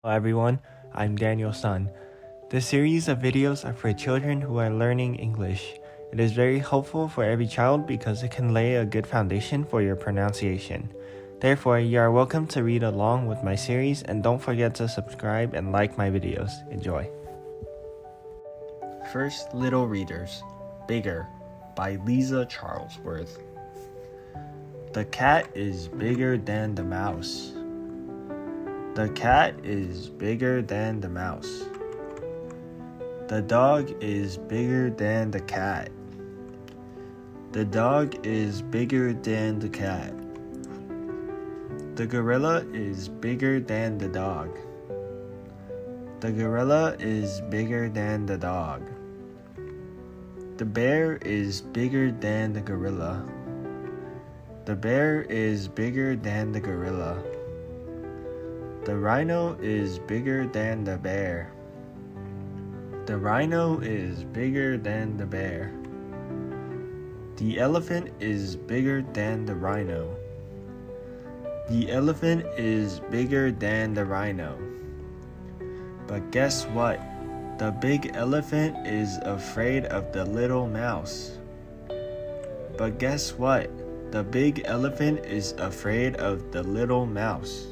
Hello everyone, I'm Daniel's son. This series of videos are for children who are learning English. It is very helpful for every child because it can lay a good foundation for your pronunciation. Therefore, you are welcome to read along with my series and don't forget to subscribe and like my videos. Enjoy. First Little Readers, Bigger by Liza Charlesworth. The cat is bigger than the mouse. The cat is bigger than the mouse. The dog is bigger than the cat. The dog is bigger than the cat. The gorilla is bigger than the dog. The gorilla is bigger than the dog. The bear is bigger than the gorilla. The bear is bigger than the gorilla. The rhino is bigger than the bear. The rhino is bigger than the bear. The elephant is bigger than the rhino. The elephant is bigger than the rhino. But guess what? The big elephant is afraid of the little mouse. But guess what? The big elephant is afraid of the little mouse.